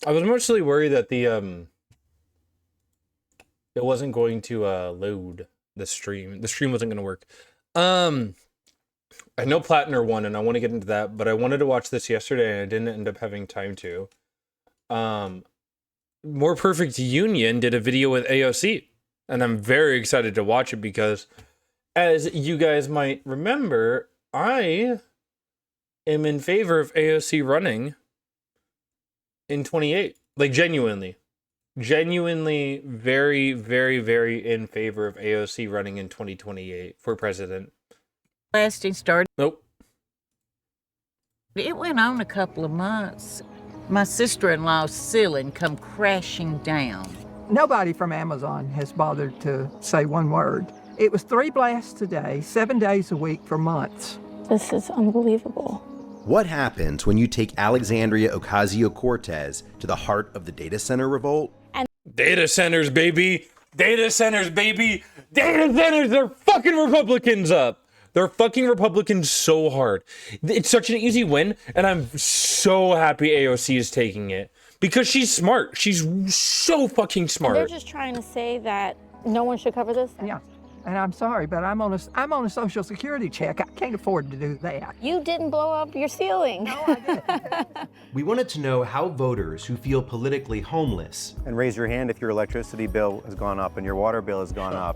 I was mostly worried that it wasn't going to load the stream. The stream wasn't going to work. I know Plattner won, and I want to get into that, but I wanted to watch this yesterday, and I didn't end up having time to. More Perfect Union did a video with AOC, and I'm very excited to watch it because, as you guys might remember, I am in favor of AOC running in 28. Like, genuinely, very, very, very in favor of AOC running in 2028 for president. Lasting started. Nope. It went on a couple of months. My sister-in-law's ceiling come crashing down. Nobody from Amazon has bothered to say one word. It was 3 blasts a day, 7 days a week for months. This is unbelievable. What happens when you take Alexandria Ocasio-Cortez to the heart of the data center revolt? Data centers, baby! Data centers, baby! Data centers! They're fucking Republicans up! They're fucking Republicans so hard. It's such an easy win, and I'm so happy AOC is taking it. Because she's smart. She's so fucking smart. And they're just trying to say that no one should cover this? Yeah, and I'm sorry, but I'm on a Social Security check. I can't afford to do that. You didn't blow up your ceiling. No, I didn't. We wanted to know how voters who feel politically homeless, And raise your hand if your electricity bill has gone up and your water bill has gone up.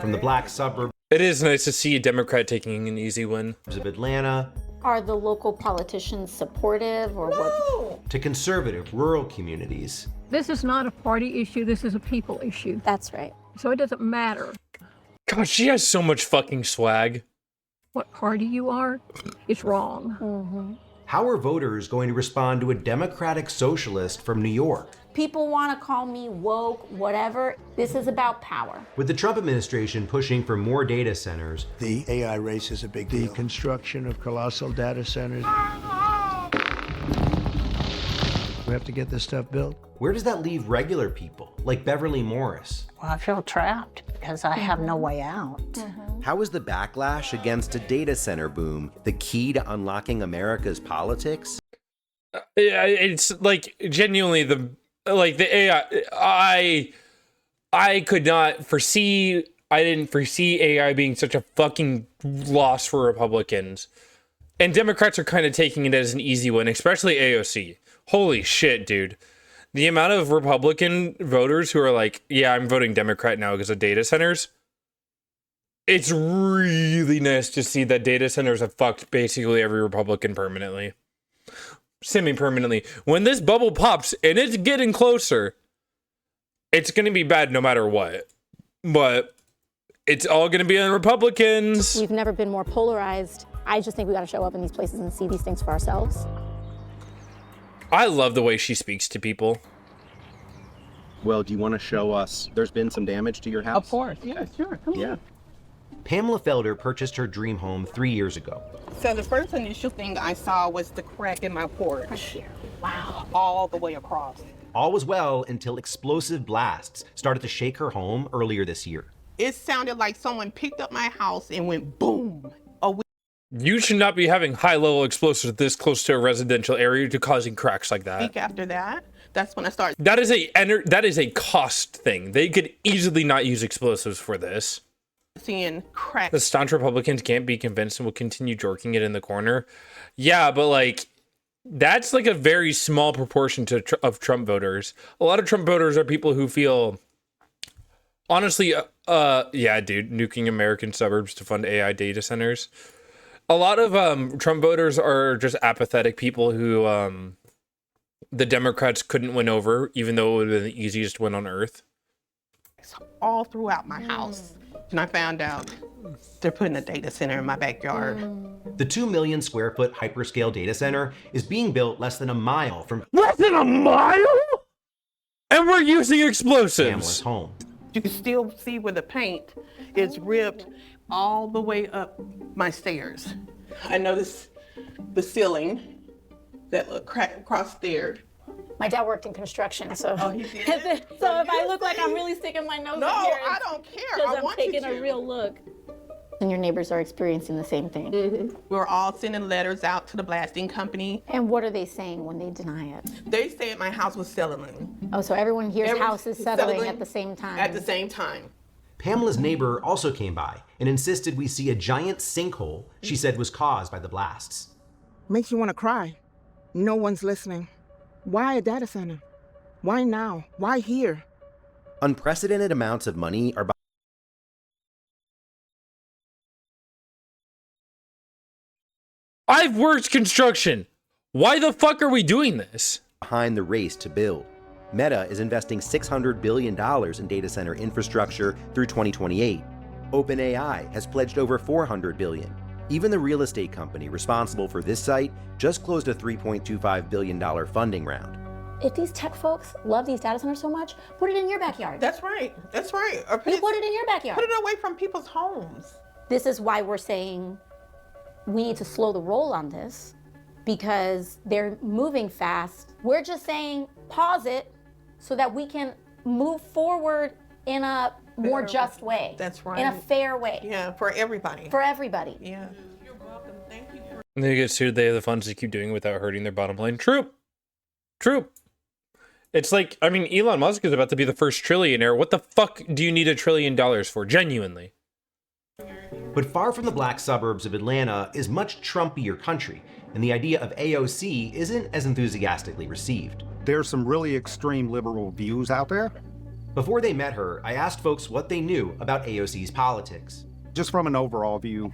from the black suburbs It is nice to see a Democrat taking an easy win. of Atlanta Are the local politicians supportive or what? to conservative rural communities, This is not a party issue, this is a people issue. That's right. So it doesn't matter God, she has so much fucking swag. what party you are, it's wrong. how are voters going to respond to a Democratic socialist from New York? People want to call me woke, whatever. This is about power. With the Trump administration pushing for more data centers, The AI race is a big deal. The construction of colossal data centers. We have to get this stuff built. where does that leave regular people like Beverly Morris? Well, I feel trapped because I have no way out. How is the backlash against a data center boom the key to unlocking America's politics? Yeah, it's like genuinely the AI. I could not foresee. I didn't foresee AI being such a fucking loss for Republicans, and Democrats are kind of taking it as an easy win, especially AOC. Holy shit, dude! The amount of Republican voters who are like, "Yeah, I'm voting Democrat now because of data centers." It's really nice to see that data centers have fucked basically every Republican permanently. Semi-permanently. When this bubble pops, and it's getting closer, it's going to be bad no matter what. But it's all going to be on Republicans. We've never been more polarized. I just think we got to show up in these places and see these things for ourselves. I love the way she speaks to people. Well, do you want to show us? There's been some damage to your house? Of course, yeah, sure, come on. Pamela Felder purchased her dream home 3 years ago. So the first initial thing I saw was the crack in my porch. Wow. All the way across. All was well until explosive blasts started to shake her home earlier this year. It sounded like someone picked up my house and went boom. A week You should not be having high-level explosives this close to a residential area to causing cracks like that. after that, that's when I started. That is a cost thing. They could easily not use explosives for this. Seeing cracks. The staunch Republicans can't be convinced and will continue jorking it in the corner. Yeah, but like, that's like a very small proportion of Trump voters. A lot of Trump voters are people who feel, honestly, yeah, dude, nuking American suburbs to fund AI data centers. A lot of Trump voters are just apathetic people who the Democrats couldn't win over, even though it would have been the easiest win on earth. All throughout my house. And I found out they're putting a data center in my backyard. The 2 million square foot hyperscale data center is being built less than a mile from Less than a mile? And we're using Pamela's explosives. home. You can still see where the paint is ripped all the way up my stairs. I noticed the ceiling that looked cracked across there. My dad worked in construction, so he did? so if I look like I'm really sticking my nose No, in here, I don't care. because I I'm want you taking to. a real look. And your neighbors are experiencing the same thing. We're all sending letters out to the blasting company. And what are they saying when they deny it? They said my house was settling. Oh, so everyone hears houses settling at the same time. At the same time. Pamela's neighbor also came by and insisted we see a giant sinkhole she said was caused by the blasts. Makes you want to cry. No one's listening. Why a data center? Why now? Why here? Unprecedented amounts of money are I've worked construction. Why the fuck are we doing this? behind the race to build. Meta is investing $600 billion in data center infrastructure through 2028. OpenAI has pledged over $400 billion. Even the real estate company responsible for this site just closed a $3.25 billion funding round. If these tech folks love these data centers so much, put it in your backyard. That's right. That's right. Or You put it in your backyard. Put it away from people's homes. This is why we're saying we need to slow the roll on this, because they're moving fast. We're just saying pause it so that we can move forward in a more just way. That's right. In a fair way. Yeah, for everybody. For everybody. Yeah. You're welcome. Thank you. And they get sued, they have the funds to keep doing it without hurting their bottom line. True. It's like, I mean, Elon Musk is about to be the first trillionaire. What the fuck do you need $1 trillion for? Genuinely. But far from the black suburbs of Atlanta is much Trumpier country, and the idea of AOC isn't as enthusiastically received. There's some really extreme liberal views out there. Before they met her, I asked folks what they knew about AOC's politics. Just from an overall view,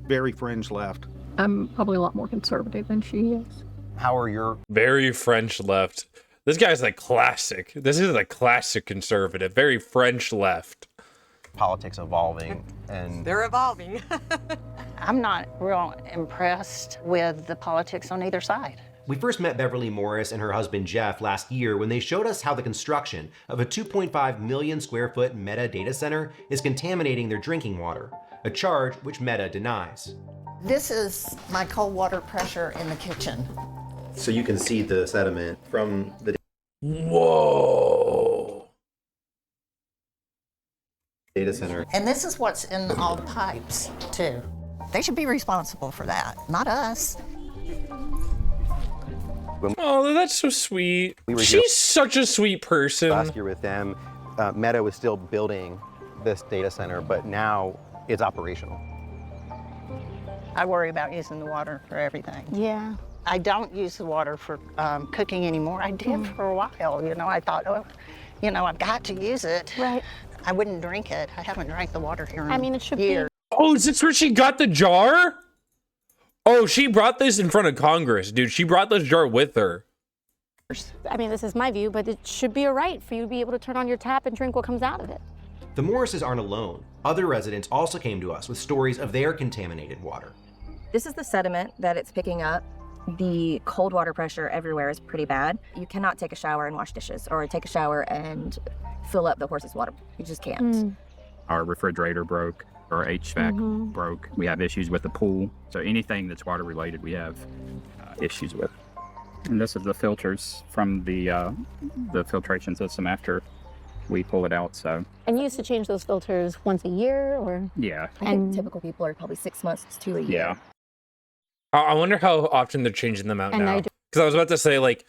very fringe left. I'm probably a lot more conservative than she is. How are your... Very French left. This guy's like classic. This is a classic conservative. Very French left. politics evolving? And They're evolving. I'm not real impressed with the politics on either side. We first met Beverly Morris and her husband Jeff last year when they showed us how the construction of a 2.5 million square foot Meta data center is contaminating their drinking water, a charge which Meta denies. This is my cold water pressure in the kitchen. So you can see the sediment from the Whoa. data center. And this is what's in all the pipes, too. They should be responsible for that, not us. Oh, that's so sweet. We were here She's such a sweet person. last year with them, Meta was still building this data center, but now it's operational. I worry about using the water for everything. Yeah. I don't use the water for cooking anymore. I did for a while, you know. I thought, oh, you know, I've got to use it. Right. I wouldn't drink it. I haven't drank the water here in I mean, it should years. Oh, is this where she got the jar? Oh, she brought this in front of Congress, dude. She brought this jar with her. I mean, this is my view, but it should be a right for you to be able to turn on your tap and drink what comes out of it. The Morrises aren't alone. Other residents also came to us with stories of their contaminated water. This is the sediment that it's picking up. The cold water pressure everywhere is pretty bad. You cannot take a shower and wash dishes, or take a shower and fill up the horse's water. You just can't. Our refrigerator broke, our HVAC broke. We have issues with the pool. So anything that's water related, we have issues with. And this is the filters from the filtration system after we pull it out. So. And you used to change those filters once a year, or? Yeah. I think typical people are probably 6 months to a year. Yeah. I wonder how often they're changing them out And now. I Because do- I was about to say, like,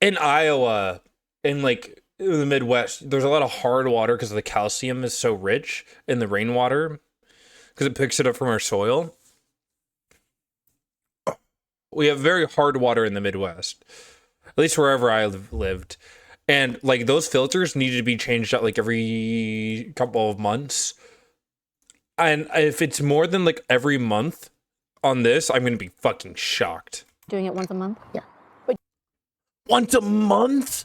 in Iowa, in like the Midwest, there's a lot of hard water because the calcium is so rich in the rainwater because it picks it up from our soil. We have very hard water in the Midwest, at least wherever I lived. And like those filters needed to be changed out like every couple of months. And if it's more than like every month on this, I'm going to be fucking shocked. Doing it once a month? Yeah. But Once a month?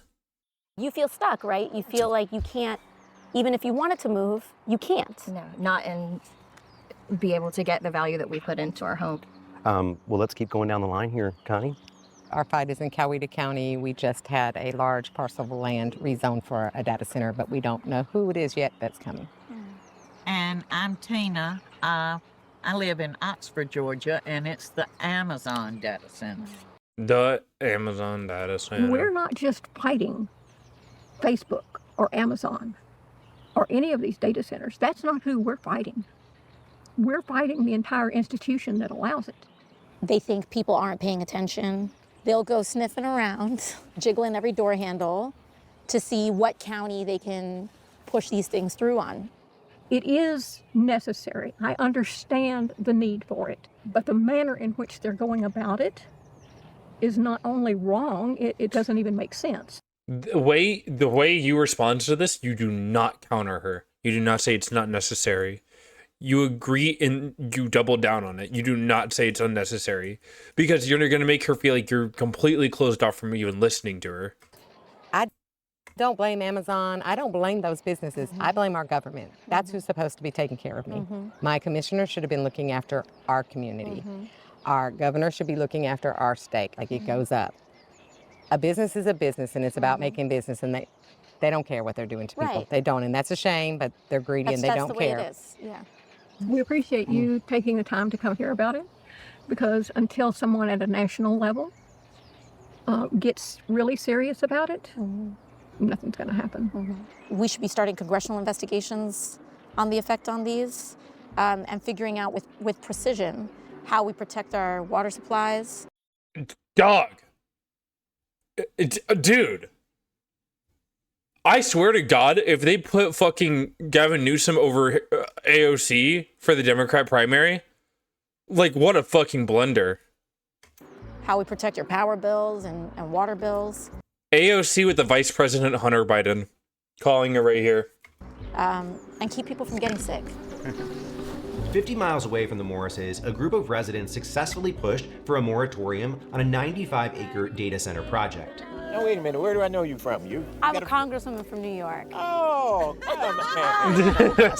you feel stuck, right? You feel like you can't, even if you wanted to move, you can't. No, not and be able to get the value that we put into our home. Well, let's keep going down the line here, Connie. Our fight is in Coweta County. We just had a large parcel of land rezoned for a data center, but we don't know who it is yet that's coming. And I'm Tina. I live in Oxford, Georgia, and it's the Amazon data center. The Amazon data center. We're not just fighting Facebook or Amazon or any of these data centers. That's not who we're fighting. we're fighting the entire institution that allows it. They think people aren't paying attention. They'll go sniffing around, jiggling every door handle to see what county they can push these things through on. It is necessary. I understand the need for it, but the manner in which they're going about it is not only wrong, it doesn't even make sense. The way you respond to this, you do not counter her. You do not say it's not necessary. You agree and you double down on it. You do not say it's unnecessary because you're going to make her feel like you're completely closed off from even listening to her. I don't blame Amazon. I don't blame those businesses. I blame our government. That's who's supposed to be taking care of me. My commissioner should have been looking after our community. Our governor should be looking after our state, like it goes up. A business is a business, and it's about making business, and they don't care what they're doing to people. Right. They don't, and that's a shame, but they're greedy and they don't care. That's the way it is, yeah. We appreciate you taking the time to come hear about it, because until someone at a national level gets really serious about it, nothing's going to happen. We should be starting congressional investigations on the effect on these and figuring out with precision how we protect our water supplies. Dog. Dude. I swear to God, if they put fucking Gavin Newsom over AOC for the Democrat primary, like, what a fucking blunder. How we protect your power bills and water bills. AOC with the Vice President Hunter Biden. Calling it right here. And keep people from getting sick. 50 miles away from the Morrises, a group of residents successfully pushed for a moratorium on a 95-acre data center project. Now, wait a minute. Where do I know you from? I'm a congresswoman from New York. Oh, man.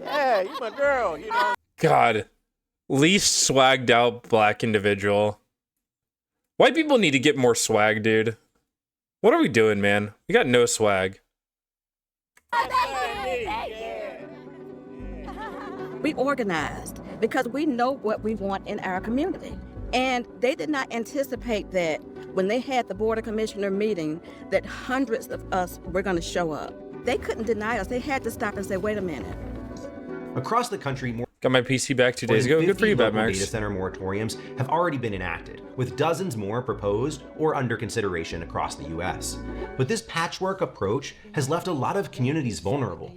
Yeah, you my girl, you know. God. Least swagged out black individual. White people need to get more swag, dude. What are we doing, man? We got no swag. We organized because we know what we want in our community. And they did not anticipate that when they had the Board of Commissioner meeting that hundreds of us were going to show up. They couldn't deny us. They had to stop and say, wait a minute. Across the country, more got my PC back 2 days ago. Good for you, Bad Max. Data center moratoriums have already been enacted, with dozens more proposed or under consideration across the U.S. But this patchwork approach has left a lot of communities vulnerable.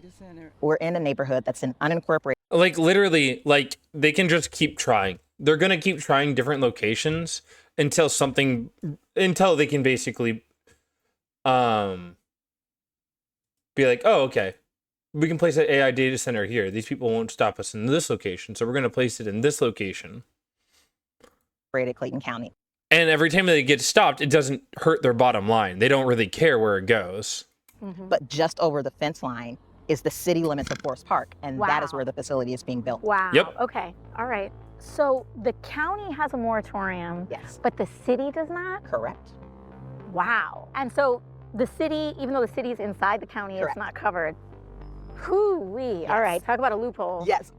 We're in a neighborhood that's an unincorporated. Like, literally, like, they can just keep trying. They're going to keep trying different locations until they can basically be like, oh, okay, we can place an AI data center here. These people won't stop us in this location, so we're going to place it in this location. Clayton County. And every time they get stopped, it doesn't hurt their bottom line. They don't really care where it goes. But just over the fence line is the city limits of Forest Park, and that is where the facility is being built. Wow. Yep. Okay. All right. So the county has a moratorium, yes, but the city does not? Correct. Wow. And so the city, even though the city is inside the county, Correct. It's not covered. Hoo-wee. Yes. All right. Talk about a loophole. Yes.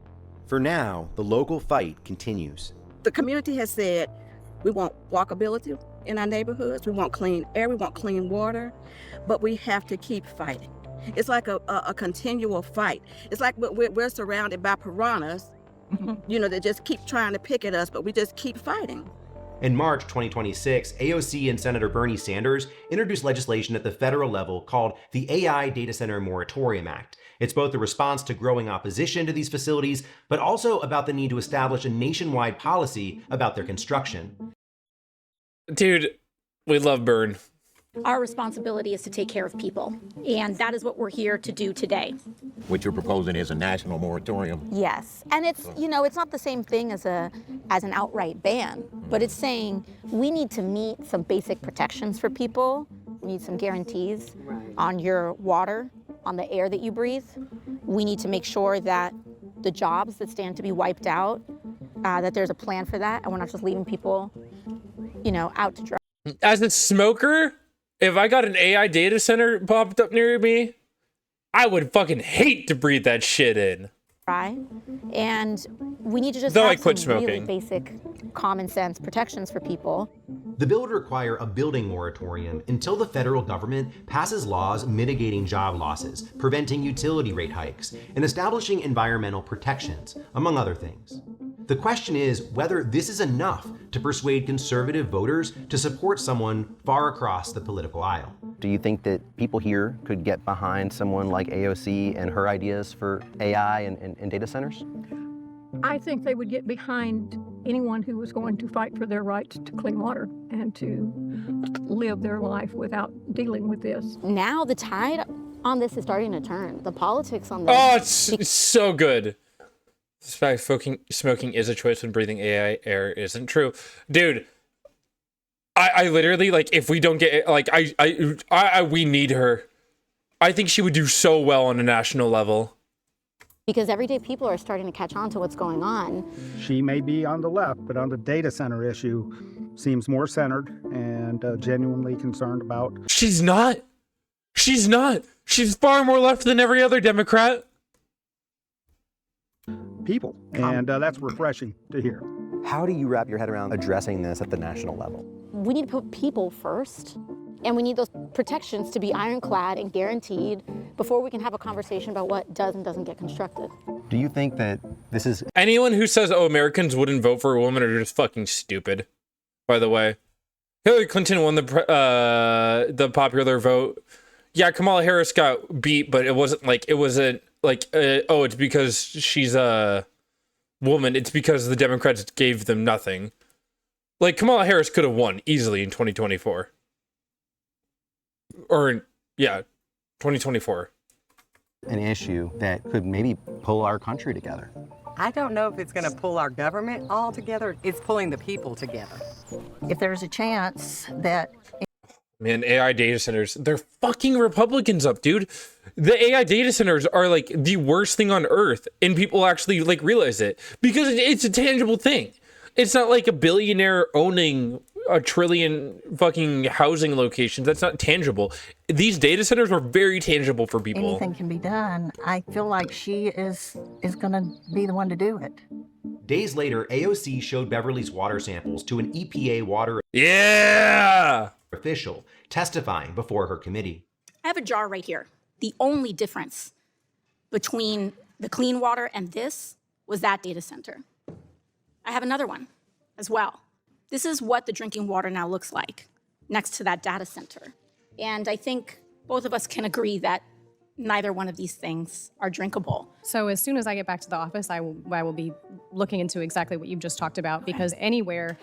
For now, the local fight continues. The community has said we want walkability in our neighborhoods. We want clean air. We want clean water. But we have to keep fighting. It's like a continual fight. It's like we're surrounded by piranhas, you know, that just keep trying to pick at us, but we just keep fighting. In March 2026, AOC and Senator Bernie Sanders introduced legislation at the federal level called the AI Data Center Moratorium Act. It's both a response to growing opposition to these facilities, but also about the need to establish a nationwide policy about their construction. Dude, we love Bern. Our responsibility is to take care of people, and that is what we're here to do today. What you're proposing is a national moratorium. Yes, and it's, you know, it's not the same thing as an outright ban, but it's saying we need to meet some basic protections for people. We need some guarantees on your water, on the air that you breathe. We need to make sure that the jobs that stand to be wiped out, that there's a plan for that, and we're not just leaving people, you know, out to dry. As a smoker, if I got an AI data center popped up near me, I would fucking hate to breathe that shit in. Try, and we need to just Though I have quit some really smoking. basic common sense protections for people. The bill would require a building moratorium until the federal government passes laws mitigating job losses, preventing utility rate hikes, and establishing environmental protections, among other things. The question is whether this is enough to persuade conservative voters to support someone far across the political aisle. Do you think that people here could get behind someone like AOC and her ideas for AI and data centers? I think they would get behind anyone who was going to fight for their rights to clean water and to live their life without dealing with this. Now the tide on this is starting to turn. The politics on this. Oh, it's so good. Smoking is a choice when breathing AI air isn't true. Dude, I literally, like, if we don't get, like, we need her. I think she would do so well on a national level. Because everyday people are starting to catch on to what's going on. She may be on the left, but on the data center issue, seems more centered and genuinely concerned about. She's not. She's not. She's far more left than every other Democrat. People, and that's refreshing to hear. How do you wrap your head around addressing this at the national level? We need to put people first, and we need those protections to be ironclad and guaranteed before we can have a conversation about what does and doesn't get constructed. Do you think that this is... Anyone who says, oh, Americans wouldn't vote for a woman are just fucking stupid, by the way. Hillary Clinton won the popular vote. Yeah, Kamala Harris got beat, but it wasn't like, oh, it's because she's a woman. It's because the Democrats gave them nothing. Like, Kamala Harris could have won easily in 2024. Or, yeah, 2024. An issue that could maybe pull our country together. I don't know if it's going to pull our government all together. It's pulling the people together. If there's a chance that... Man, AI data centers, they're fucking Republicans up, dude. The AI data centers are like the worst thing on earth, and people actually like realize it because it's a tangible thing. It's not like a billionaire owning a trillion fucking housing locations. That's not tangible. These data centers are very tangible for people. Anything can be done. I feel like she is going to be the one to do it. Days later, AOC showed Beverly's water samples to an EPA water official testifying before her committee. I have a jar right here. The only difference between the clean water and this was that data center. I have another one as well. This is what the drinking water now looks like next to that data center. And I think both of us can agree that neither one of these things are drinkable. So as soon as I get back to the office, I will be looking into exactly what you've just talked about, because anywhere,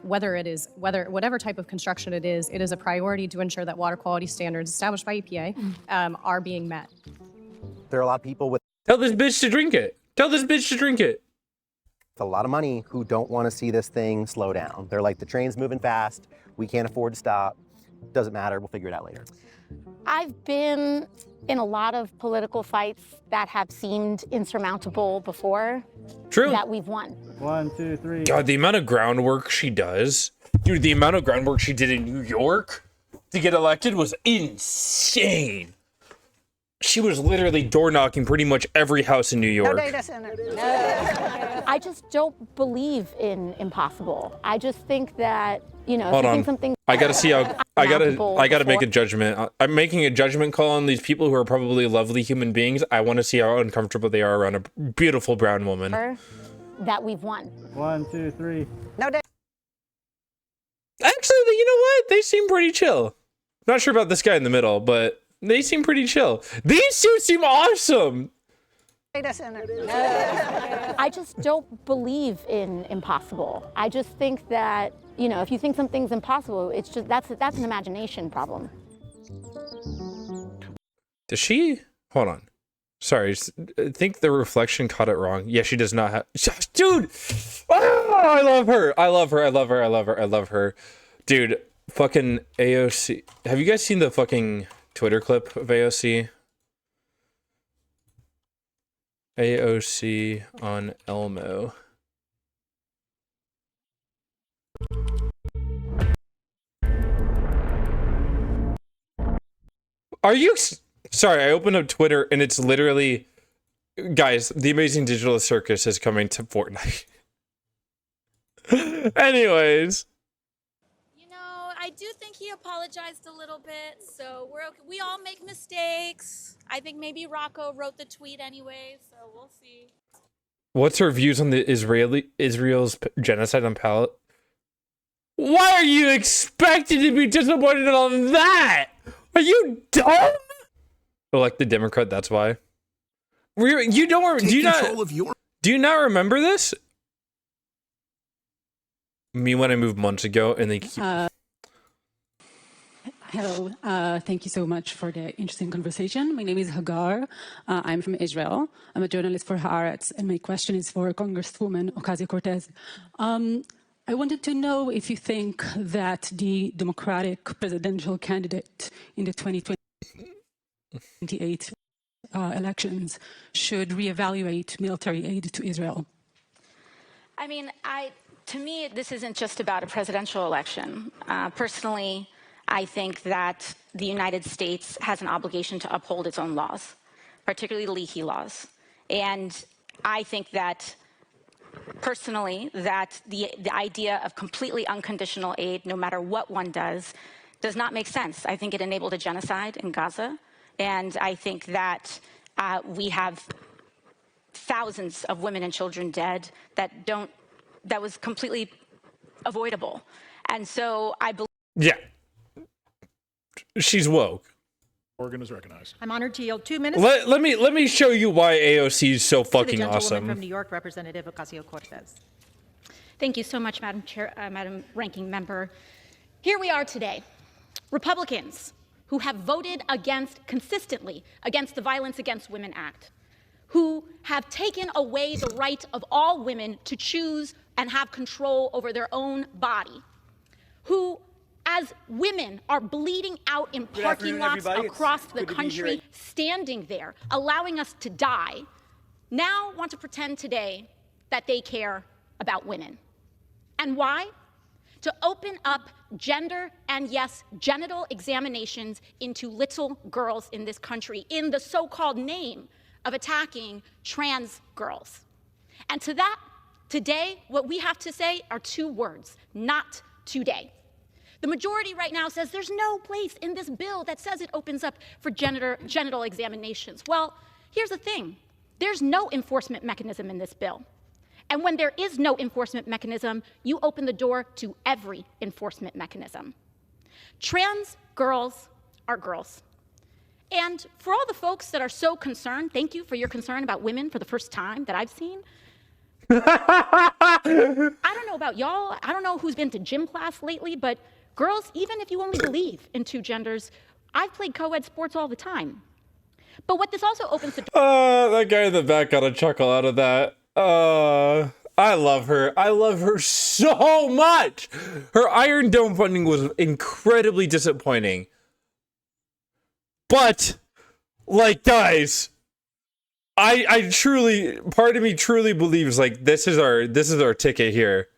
whatever type of construction it is a priority to ensure that water quality standards established by EPA are being met. There are a lot of people with... Tell this bitch to drink it. Tell this bitch to drink it. A lot of money who don't want to see this thing slow down. They're like, the train's moving fast. We can't afford to stop. Doesn't matter. We'll figure it out later. I've been in a lot of political fights that have seemed insurmountable before. True. That we've won. 1, 2, 3. God, the amount of groundwork she does. Dude, the amount of groundwork she did in New York to get elected was insane. She was literally door knocking pretty much every house in New York. No data center. No. I just don't believe in impossible. I just think that, you know, Hold if you on. think something I gotta see how I gotta make before- a judgment. I'm making a judgment call on these people who are probably lovely human beings. I want to see how uncomfortable they are around a beautiful brown woman. that we've won. 1, 2, 3. No data. Actually, you know what? They seem pretty chill. Not sure about this guy in the middle, but they seem pretty chill. These two seem awesome. Data center. I just don't believe in impossible. I just think that, you know, if you think something's impossible, it's just that's an imagination problem. Does she? Hold on. Sorry, I think the reflection caught it wrong. Yeah, she does not have... Dude! Oh, I love her. I love her. I love her. I love her. I love her. Dude, fucking AOC. Have you guys seen the fucking Twitter clip of AOC? AOC on Elmo. Are you... Sorry, I opened up Twitter and it's literally Guys, the Amazing Digital Circus is coming to Fortnite. Anyways. I do think he apologized a little bit, so we're okay. We all make mistakes. I think maybe Rocco wrote the tweet anyway, so we'll see. What's her views on the Israel's genocide on Palestine? Why are you expected to be disappointed on that? Are you dumb? Elect the Democrat, that's why. You don't. Do you not remember this? Me when I moved months ago, and they keep. Hello, thank you so much for the interesting conversation. My name is Hagar. I'm from Israel. I'm a journalist for Haaretz, and my question is for Congresswoman Ocasio-Cortez. I wanted to know if you think that the Democratic presidential candidate in the 2028 elections should reevaluate military aid to Israel. I mean, to me, this isn't just about a presidential election. Personally, I think that the United States has an obligation to uphold its own laws, particularly leaky laws. And I think that, personally, that the idea of completely unconditional aid, no matter what one does not make sense. I think it enabled a genocide in Gaza. And I think that we have thousands of women and children dead that was completely avoidable. And so I believe... Yeah. She's woke. Oregon is recognized. I'm honored to yield 2 minutes. Let me show you why AOC is so fucking to the awesome. from New York, Representative Ocasio-Cortez. Thank you so much, Madam Ranking Member. Here we are today, Republicans who have voted consistently against the Violence Against Women Act, who have taken away the right of all women to choose and have control over their own body, who, as women are bleeding out in parking lots across the country, standing there, allowing us to die, now want to pretend today that they care about women. And why? To open up gender and, yes, genital examinations into little girls in this country in the so-called name of attacking trans girls. And to that, today, what we have to say are 2 words: not today. The majority right now says there's no place in this bill that says it opens up for genital examinations. Well, here's the thing. There's no enforcement mechanism in this bill. And when there is no enforcement mechanism, you open the door to every enforcement mechanism. Trans girls are girls. And for all the folks that are so concerned, thank you for your concern about women for the first time that I've seen. I don't know about y'all. I don't know who's been to gym class lately, but girls, even if you only believe in 2 genders, I've played co-ed sports all the time. But what this also opens the door... that guy in the back got a chuckle out of that. I love her. I love her so much. Her Iron Dome funding was incredibly disappointing. But, like, guys, I truly, part of me truly believes, like, this is our ticket here.